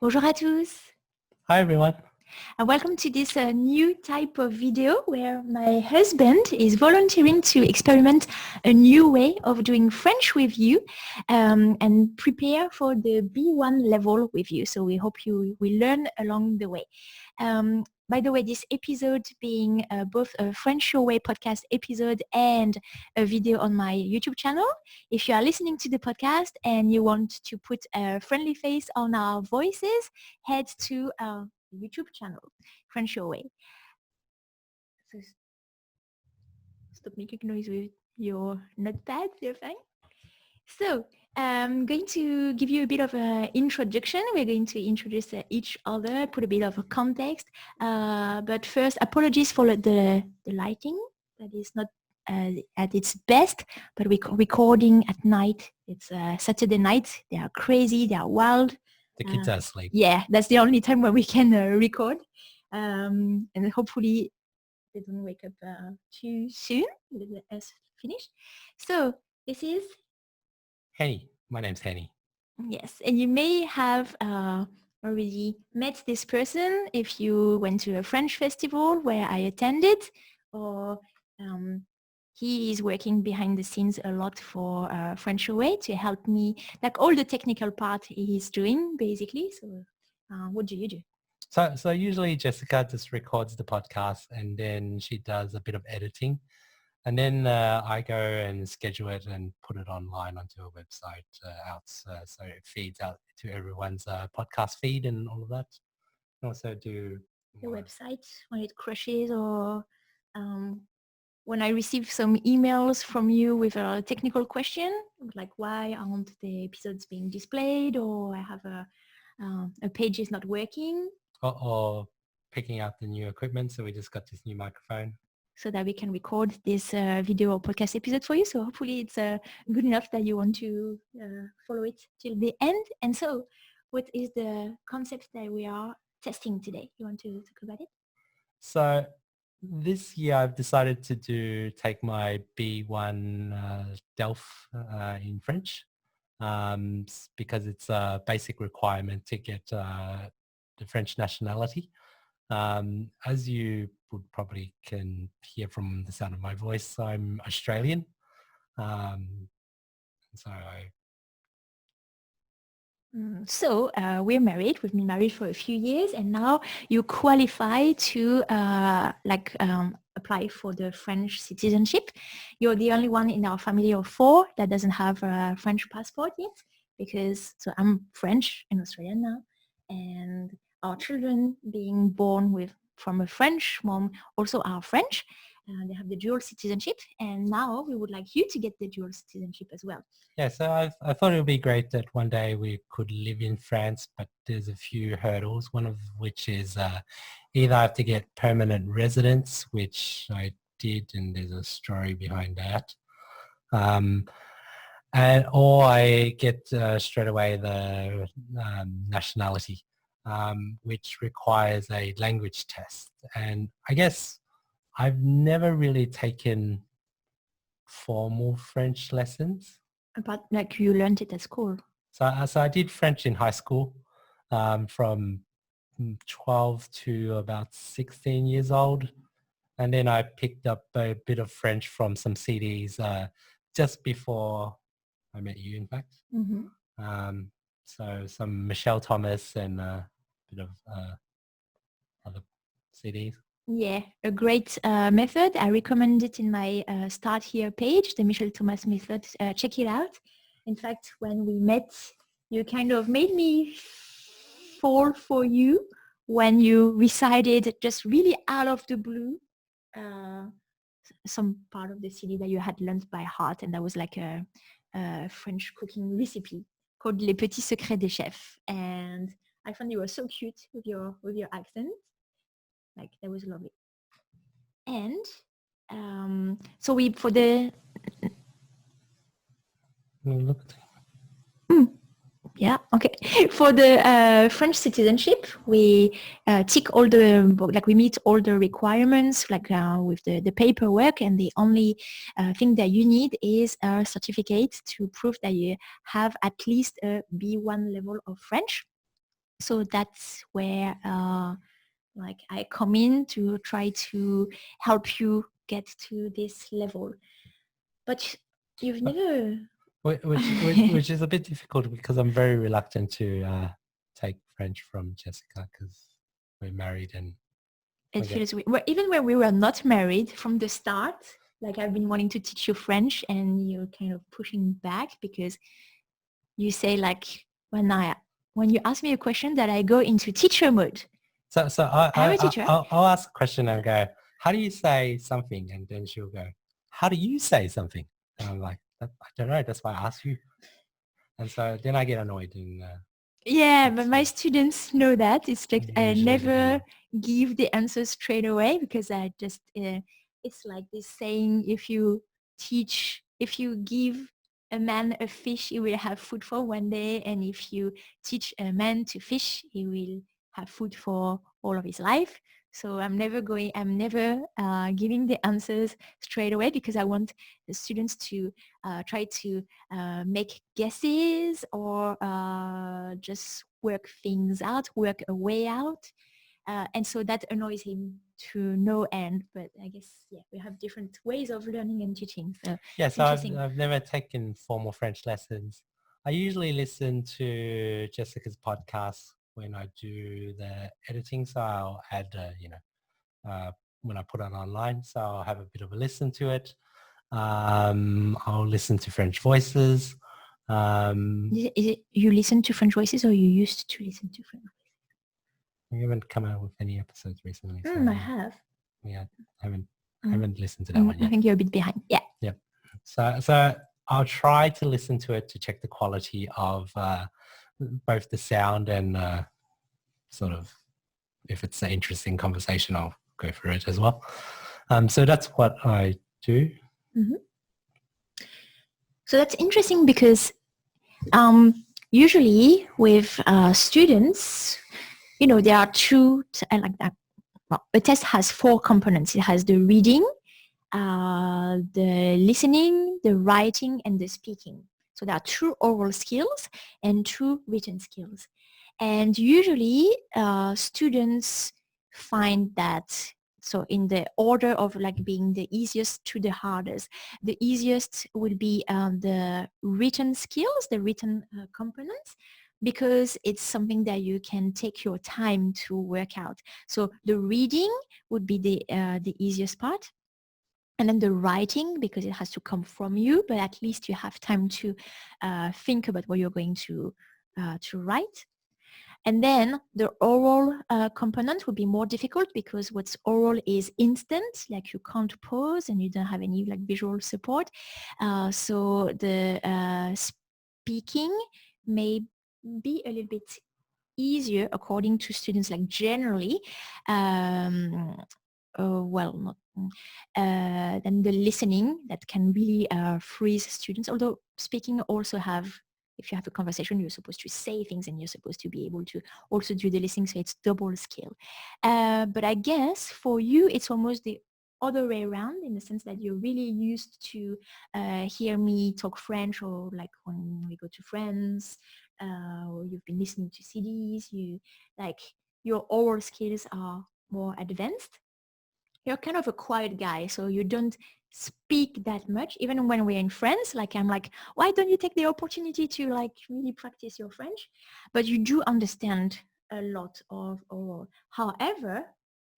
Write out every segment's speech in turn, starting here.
Bonjour à tous. Hi everyone. Welcome to this new type of video where my husband is volunteering to experiment a new way of doing French with you and prepare for the B1 level with you. So we hope you will learn along the way. By the way, this episode being both a French Your Way podcast episode and a video on my YouTube channel. If you are listening to the podcast and you want to put a friendly face on our voices, head to our YouTube channel, French Your Way. So stop making noise with your notepad, you're fine. So I'm going to give you a bit of an introduction. We're going to introduce each other, put a bit of a context. But first, apologies for the lighting. That is not at its best, but we're recording at night. It's Saturday night. They are crazy. They are wild. The kids are asleep. Yeah, that's the only time when we can record. And hopefully they don't wake up too soon. Let us finish. So this is Henny. My name's Henny. Yes, and you may have already met this person if you went to a French festival where I attended, or he is working behind the scenes a lot for French Away to help me, like all the technical part he's doing, basically. So what do you do? So usually Jessica just records the podcast and then she does a bit of editing. And then I go and schedule it and put it online onto a website so it feeds out to everyone's podcast feed and all of that. And also do the website when it crashes, or when I receive some emails from you with a technical question, like why aren't the episodes being displayed, or I have a page is not working. Or picking up the new equipment. So we just got this new microphone. So that we can record this video or podcast episode for you. So hopefully it's good enough that you want to follow it till the end. And so what is the concept that we are testing today? You want to talk about it? So this year I've decided to take my B1 DELF in French because it's a basic requirement to get the French nationality. As you would probably can hear from the sound of my voice, I'm Australian. So we're married. We've been married for a few years, and now you qualify to apply for the French citizenship. You're the only one in our family of four that doesn't have a French passport yet, because so I'm French and Australian now, and our children being born from a French mom also are French. They have the dual citizenship, and now we would like you to get the dual citizenship as well. Yeah, so I thought it would be great that one day we could live in France, but there's a few hurdles, one of which is either I have to get permanent residence, which I did, and there's a story behind that, or I get straight away the nationality, which requires a language test. And I guess I've never really taken formal French lessons. But like you learned it at school. So I did French in high school from 12 to about 16 years old. And then I picked up a bit of French from some CDs just before I met you, in fact. Mm-hmm. So some Michelle Thomas and a bit of other CDs. Yeah, a great method. I recommend it in my Start Here page, the Michelle Thomas method. Check it out. In fact, when we met, you kind of made me fall for you when you recited just really out of the blue some part of the CD that you had learned by heart, and that was like a French cooking recipe called Les Petits Secrets des Chefs. And I found you were so cute with your accent. Like that was lovely. And so we for the yeah, okay. For the French citizenship, we tick all the, like we meet all the requirements, like with the paperwork, and the only thing that you need is a certificate to prove that you have at least a B1 level of French. So that's where like I come in to try to help you get to this level. But you've never... Which is a bit difficult because I'm very reluctant to take French from Jessica because we're married and It feels weird. Well, even when we were not married from the start, like I've been wanting to teach you French and you're kind of pushing back because you say like when you ask me a question that I go into teacher mode. So I'm a teacher. I'll ask a question and go, how do you say something? And then she'll go, how do you say something? And I'm like, I don't know. That's why I asked you. And so then I get annoyed. And yeah, but my students know that. It's like I usually never give the answer straight away because I just, it's like this saying, if you give a man a fish, he will have food for one day. And if you teach a man to fish, he will have food for all of his life. So I'm never giving the answers straight away because I want the students to try to make guesses or just work things out, work a way out. And so that annoys him to no end. But I guess, yeah, we have different ways of learning and teaching. So yeah, so I've never taken formal French lessons. I usually listen to Jessica's podcast when I do the editing. So I'll add, when I put it online. So I'll have a bit of a listen to it. I'll listen to French voices. Is it you listen to French voices or you used to listen to French voices? We haven't come out with any episodes recently. So I have. Yeah, I haven't listened to that one yet. I think you're a bit behind. Yeah. Yeah. So I'll try to listen to it to check the quality of both the sound and sort of if it's an interesting conversation, I'll go for it as well. So that's what I do. Mm-hmm. So that's interesting because usually with students, there are two, like that. Well, a test has 4 components. It has the reading, the listening, the writing, and the speaking. So there are 2 oral skills and 2 written skills. And usually students find that, so in the order of like being the easiest to the hardest, the easiest will be the written skills, the written components, because it's something that you can take your time to work out. So the reading would be the easiest part. And then the writing, because it has to come from you, but at least you have time to think about what you're going to write. And then the oral component would be more difficult because what's oral is instant, like you can't pause and you don't have any like visual support. So the speaking may be a little bit easier according to students, like generally. Than the listening that can really freeze students, although speaking also have, if you have a conversation, you're supposed to say things and you're supposed to be able to also do the listening, so it's double skill. But I guess for you, it's almost the other way around, in the sense that you're really used to hear me talk French, or like when we go to friends, or you've been listening to CDs, your oral skills are more advanced. You're kind of a quiet guy, so you don't speak that much. Even when we're in France, like I'm like, why don't you take the opportunity to like really practice your French? But you do understand a lot of oral. However,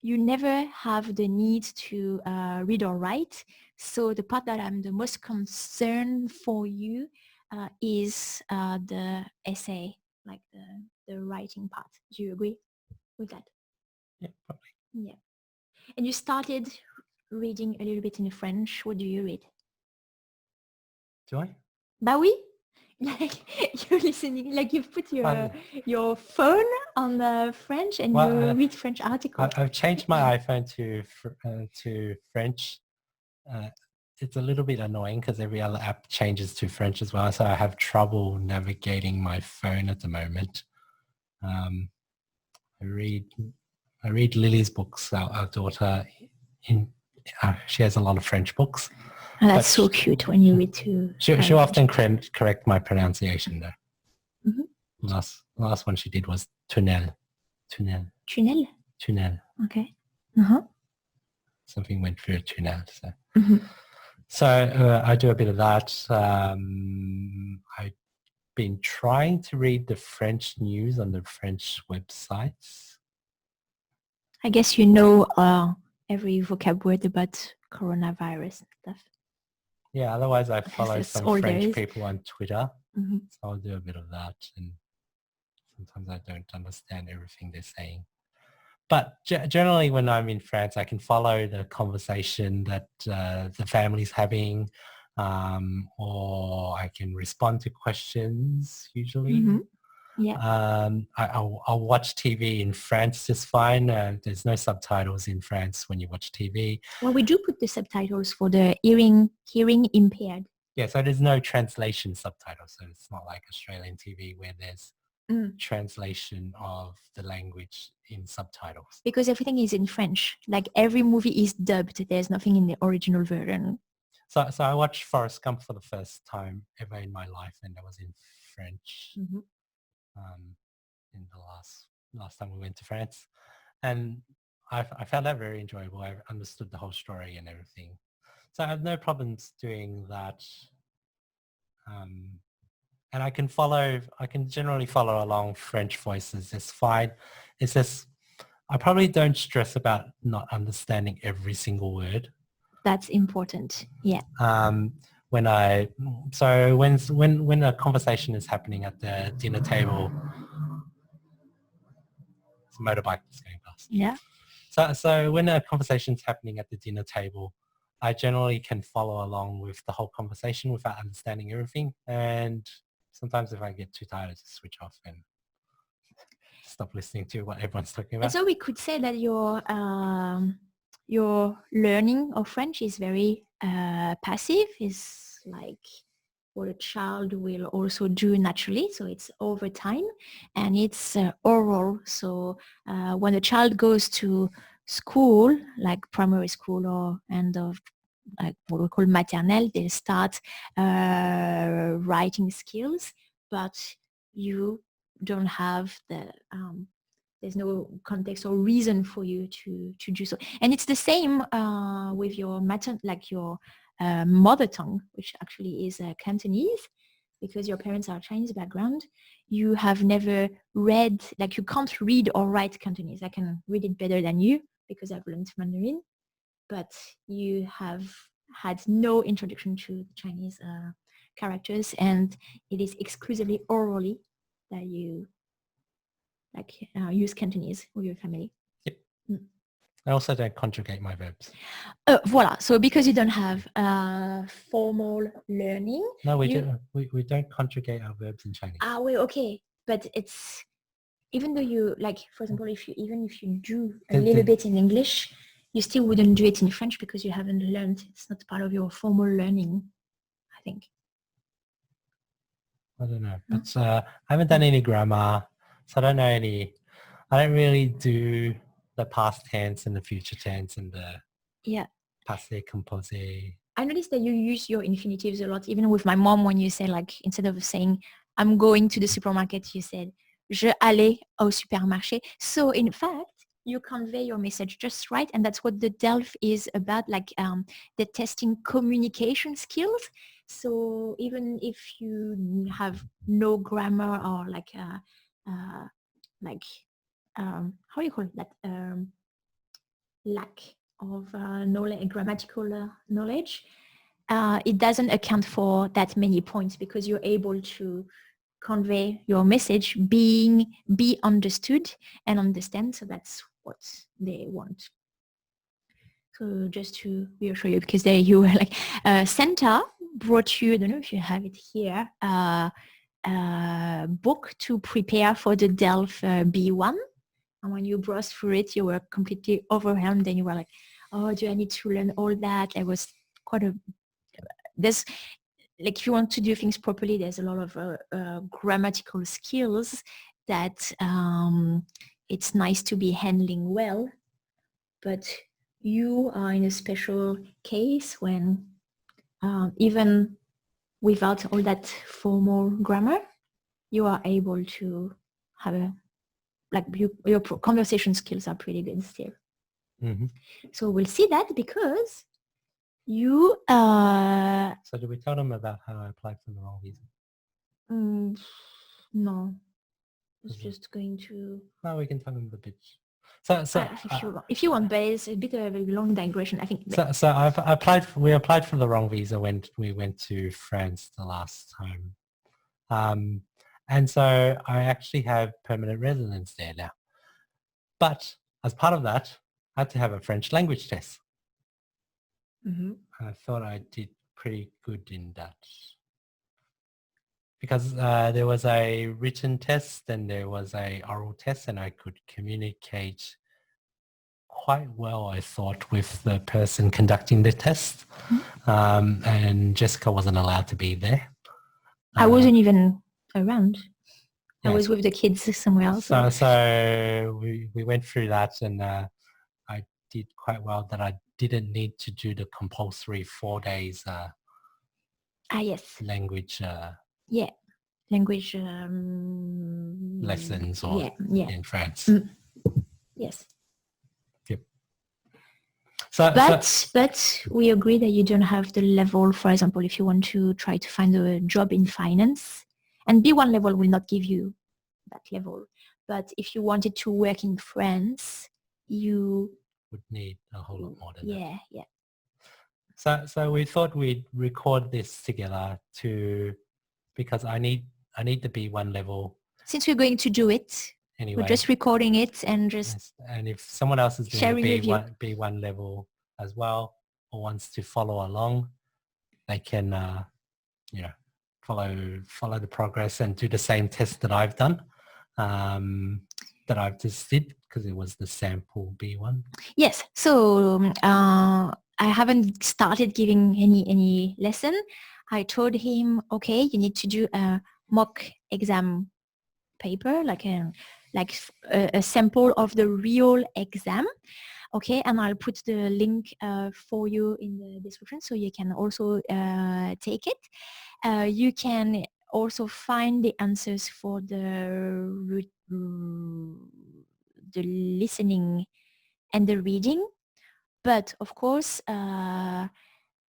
you never have the need to read or write. So the part that I'm the most concerned for you is the essay, like the writing part. Do you agree with that? Yeah, probably. Yeah. And you started reading a little bit in French. What do you read? Do I? Bah oui. Like you're listening, like you've put your phone on French and you read French articles. I've changed my iPhone to French. It's a little bit annoying because every other app changes to French as well. So I have trouble navigating my phone at the moment. I read Lily's books, our daughter. She has a lot of French books. Oh, that's so cute when you read to... She'll often correct my pronunciation though. Mm-hmm. Last one she did was tunnel. Tunnel? Okay. Something went through a tunnel. So, Mhm. I do a bit of that. I've been trying to read the French news on the French websites. I guess you know every vocab word about coronavirus and stuff. Yeah, otherwise I follow That's some all there French is. people on Twitter. Mhm. So I'll do a bit of that, and sometimes I don't understand everything they're saying. But generally when I'm in France, I can follow the conversation that the family's having, or I can respond to questions usually. Mhm. Yeah. I'll watch TV in France just fine. There's no subtitles in France when you watch TV. Well, we do put the subtitles for the hearing impaired. Yeah, so there's no translation subtitles. So it's not like Australian TV where there's translation of the language in subtitles. Because everything is in French. Like every movie is dubbed. There's nothing in the original version. So I watched Forrest Gump for the first time ever in my life, and that was in French. Mm-hmm. In the last time we went to France, and I found that very enjoyable. I understood the whole story and everything, so I have no problems doing that. And I can generally follow along French voices. It's fine. It's just I probably don't stress about not understanding every single word. That's important. Yeah. When a conversation is happening at the dinner table, it's a motorbike that's going past. Yeah. So when a conversation is happening at the dinner table, I generally can follow along with the whole conversation without understanding everything. And sometimes if I get too tired, I just switch off and stop listening to what everyone's talking about. And so we could say that your learning of French is very passive. Is like what a child will also do naturally. So it's over time, and it's oral. So when a child goes to school, like primary school or end of like what we call maternelle, they start writing skills, but you don't have the there's no context or reason for you to do so. And it's the same with your mother tongue, which actually is Cantonese, because your parents are Chinese background. You have never read, like you can't read or write Cantonese. I can read it better than you because I've learned Mandarin, but you have had no introduction to Chinese characters, and it is exclusively orally that you use Cantonese with your family. Yep. I also don't conjugate my verbs. Voila. So because you don't have formal learning. No, we don't conjugate our verbs in Chinese. Well, okay. But it's, even though you, like, for example, if you do a little bit in English, you still wouldn't do it in French because you haven't learned. It's not part of your formal learning, I think. I don't know. But I haven't done any grammar, so I don't know any. I don't really do the past tense and the future tense and the passé composé. I noticed that you use your infinitives a lot, even with my mom, when you say, like, instead of saying I'm going to the supermarket, you said je allais au supermarché. So in fact, you convey your message just right, and that's what the DELF is about, like the testing communication skills. So even if you have no grammar or how do you call that, lack of knowledge, grammatical knowledge, it doesn't account for that many points because you're able to convey your message, be understood and understand. So that's what they want. So just to reassure you, because you were like, Santa brought you, I don't know if you have it here, book to prepare for the DELF B1. And when you browsed through it, you were completely overwhelmed and you were like, oh, do I need to learn all that? It was there's, like, if you want to do things properly, there's a lot of grammatical skills that it's nice to be handling well. But you are in a special case when even without all that formal grammar, you are able to have a your conversation skills are pretty good still. Mm-hmm. So we'll see that because you So do we tell them about how I applied for the wrong visa? no, it's just going to. No, we can tell them the bit. So if you want, but it's a bit of a long digression, I think. So we applied for the wrong visa when we went to France the last time. And so I actually have permanent residence there now. But as part of that, I had to have a French language test. Mm-hmm. I thought I did pretty good in that. Because there was a written test and there was a oral test, and I could communicate quite well, I thought, with the person conducting the test. Mm-hmm. And Jessica wasn't allowed to be there. I wasn't even around. Yeah. I was with the kids somewhere else. So we went through that, and I did quite well that I didn't need to do the compulsory 4 days yes. language yeah. Language lessons or in France. Yes. Yep. But we agree that you don't have the level, for example, if you want to try to find a job in finance, and B1 level will not give you that level. But if you wanted to work in France, you would need a whole lot more than that. Yeah. So we thought we'd record this together because I need the B1 level. Since we're going to do it, anyway, we're just recording it and just. Yes. And if someone else is doing a B1 level as well, or wants to follow along, they can follow the progress and do the same test that I've done, that I've just did, because it was the sample B1. Yes. So I haven't started giving any lesson. I told him, okay, you need to do a mock exam paper, like a sample of the real exam. Okay, and I'll put the link for you in the description, so you can also take it. You can also find the answers for the listening and the reading. But of course,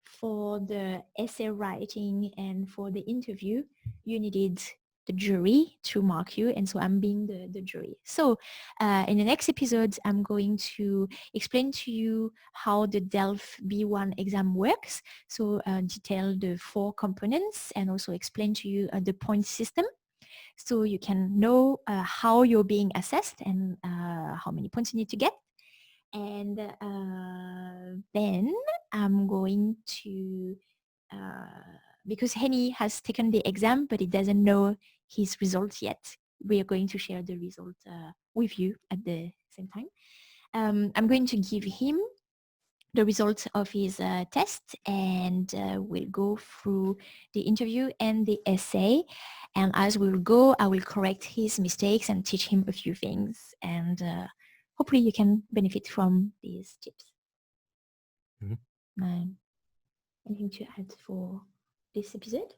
for the essay writing and for the interview, you needed the jury to mark you, and so I'm being the jury. So in the next episode, I'm going to explain to you how the DELF B1 exam works, so detail the 4 components and also explain to you the point system, so you can know how you're being assessed and how many points you need to get. And then I'm going to, because Henny has taken the exam, but he doesn't know his results yet. We are going to share the result with you at the same time. I'm going to give him the results of his test, and we'll go through the interview and the essay. And as we'll go, I will correct his mistakes and teach him a few things. And hopefully you can benefit from these tips. Mm-hmm. Anything to add for this episode?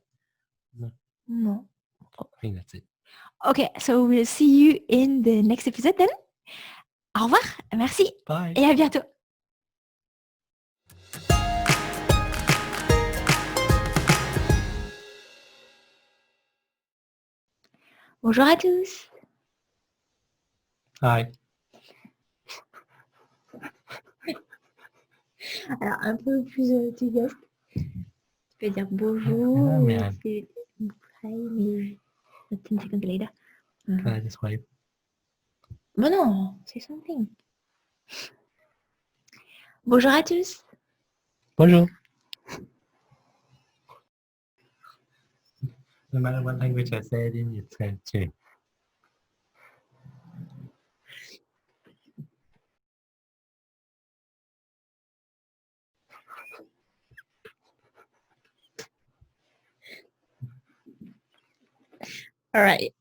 No. I think that's it. Okay, so we'll see you in the next episode then. Au revoir, merci. Bye. Et à bientôt. Bonjour à tous. Hi. Alors, un peu plus enthousiaste. Tu peux dire bonjour. Yeah, Hi, mais 10 seconds later. Can I just wave? Bon non, say something. Bonjour à tous. Bonjour. No matter what language I say it in, it's going to. All right.